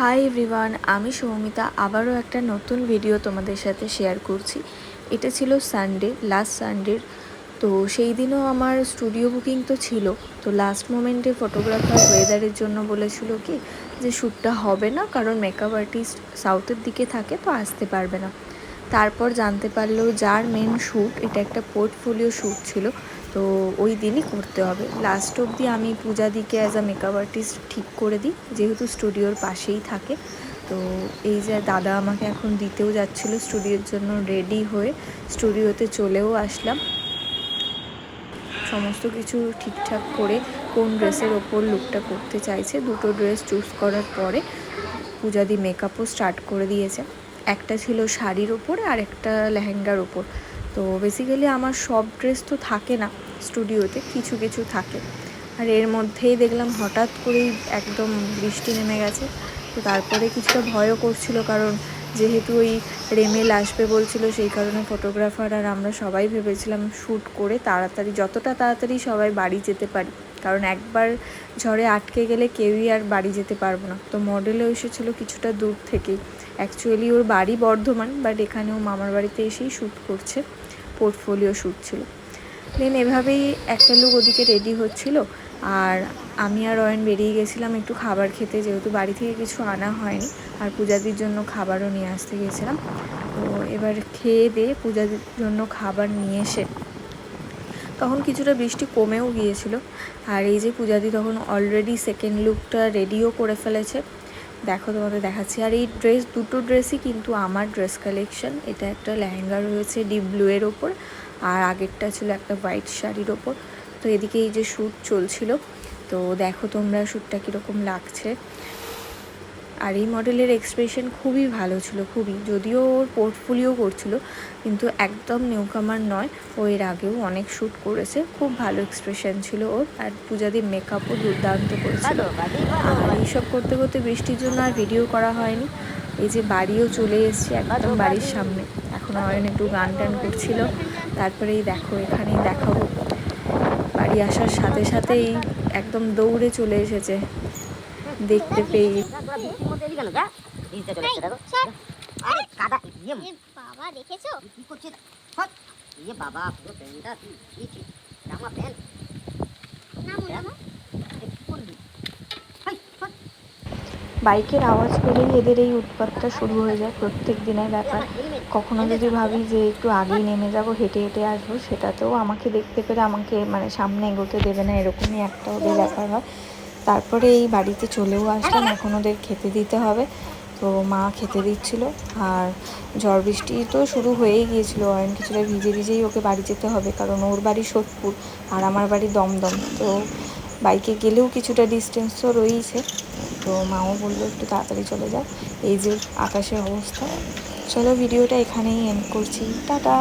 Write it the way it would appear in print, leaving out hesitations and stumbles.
Hi everyone, আমি সৌমিতা আবারও একটা নতুন ভিডিও তোমাদের সাথে শেয়ার করছি। এটা ছিল সানডে, লাস্ট সানডের। তো সেই দিনও আমার স্টুডিও বুকিং তো ছিল। তো লাস্ট মোমেন্টে ফটোগ্রাফার ওয়েদারের জন্য বলেছিল কি যে শ্যুটটা হবে না, কারণ মেকআপ আর্টিস্ট সাউথের দিকে থাকে, তো আসতে পারবে না। তারপর জানতে পারলো যার মেন শ্যুট, এটা একটা পোর্টফোলিও শ্যুট ছিল, তো ওই দিনই করতে হবে। লাস্ট অবধি আমি পূজাদিকে অ্যাজ আ মেকআপ আর্টিস্ট ঠিক করে দিই, যেহেতু স্টুডিওর পাশেই থাকে। তো এই যে দাদা আমাকে এখন দিতেও যাচ্ছিলো স্টুডিওর জন্য, রেডি হয়ে স্টুডিওতে চলেও আসলাম। সমস্ত কিছু ঠিকঠাক করে কোন ড্রেসের ওপর লুকটা করতে চাইছে, দুটো ড্রেস চুজ করার পরে পূজাদি মেকআপও স্টার্ট করে দিয়েছে। একটা ছিল শাড়ির ওপরে আর একটা লেহেঙ্গার ওপর। তো বেসিক্যালি আমার সব ড্রেস তো থাকে না স্টুডিওতে, কিছু কিছু থাকে। আর এর মধ্যেই দেখলাম হঠাৎ করেই একদম বৃষ্টি নেমে গেছে। তো তারপরে কিছুটা ভয়ও করছিল, কারণ যেহেতু ওই রেমেল আসবে বলছিল, সেই কারণে ফটোগ্রাফার আর আমরা সবাই ভেবেছিলাম শ্যুট করে তাড়াতাড়ি, যতটা তাড়াতাড়ি সবাই বাড়ি যেতে পারি, কারণ একবার ঝড়ে আটকে গেলে কেউই আর বাড়ি যেতে পারবো না। তো মডেলও এসেছিলো কিছুটা দূর থেকেই। অ্যাকচুয়ালি ওর বাড়ি বর্ধমান, বাট এখানে ও মামার বাড়িতে এসেই শ্যুট করছে, পোর্টফোলিও শ্যুট ছিল। দেন এভাবেই একটা লুক ওদিকে রেডি হচ্ছিল, আর আমি আর অয়ন বেরিয়ে গেছিলাম একটু খাবার খেতে, যেহেতু বাড়ি থেকে কিছু আনা হয়নি, আর পূজাদির জন্য খাবারও নিয়ে আসতে গেছিলাম। তো এবার খেয়ে দিয়ে পূজাদির জন্য খাবার নিয়ে এসে তখন কিছুটা বৃষ্টি কমেও গিয়েছিল। আর এই যে পূজাদি তখন অলরেডি সেকেন্ড লুকটা রেডিও করে ফেলেছে, দেখো তোমাদের দেখাচ্ছি। আর এই দুটো ড্রেসই কিন্তু আমার ড্রেস কালেকশন। এটা একটা লেহেঙ্গা রয়েছে ডিপ ব্লুয়ের ওপর, আর আগেরটা ছিল একটা হোয়াইট শাড়ির ওপর। তো এদিকে এই যে শ্যুট চলছিল, তো দেখো তোমরা শ্যুটটা কীরকম লাগছে। আর এই মডেলের এক্সপ্রেশন খুবই ভালো ছিল, খুবই, যদিও ওর পোর্টফোলিও করছিল, কিন্তু একদম নিউকামার নয়, ও এর আগেও অনেক শ্যুট করেছে। খুব ভালো এক্সপ্রেশন ছিল ওর, আর পূজাদির মেকআপও দুর্দান্ত করেছিল। আর এইসব করতে করতে বৃষ্টির জন্য আর ভিডিও করা হয়নি। এই যে বাড়িও চলে এসেছি, একদম বাড়ির সামনে। এখন অয়ন একটু গান টান করছিল, তারপরে এই দেখো এখানেই দেখাবো। বাড়ি আসার সাথে সাথেই একদম দৌড়ে চলে এসেছে দেখতে পেয়ে। বাইকের আওয়াজ পেলেই এদের এই উৎপাতটা শুরু হয়ে যায়, প্রত্যেক দিনের ব্যাপার। কখনো যদি ভাবি যে একটু আগেই নেমে যাব, হেঁটে হেঁটে আসবো, সেটাতেও আমাকে দেখতে পেরে আমাকে সামনে এগোতে দেবে না, এরকমই একটা ওদের ব্যাপার হয়। তারপরে এই বাড়িতে চলেও আসলাম, এখন ওদের খেতে দিতে হবে। তো মা খেতে দিচ্ছিল, আর ঝড় বৃষ্টি তো শুরু হয়েই গিয়েছিলো। অয়ন কিছুটা ভিজে ভিজেই ওকে বাড়ি যেতে হবে, কারণ ওর বাড়ি সোদপুর আর আমার বাড়ি দমদম। তো বাইকে গেলেও কিছুটা ডিস্টেন্স তো রয়েছে। তো মাও বললো একটু তাড়াতাড়ি চলে যাও। এই যে আকাশের অবস্থা। চলো ভিডিওটা এখানেই এন্ড করছি, টাটা।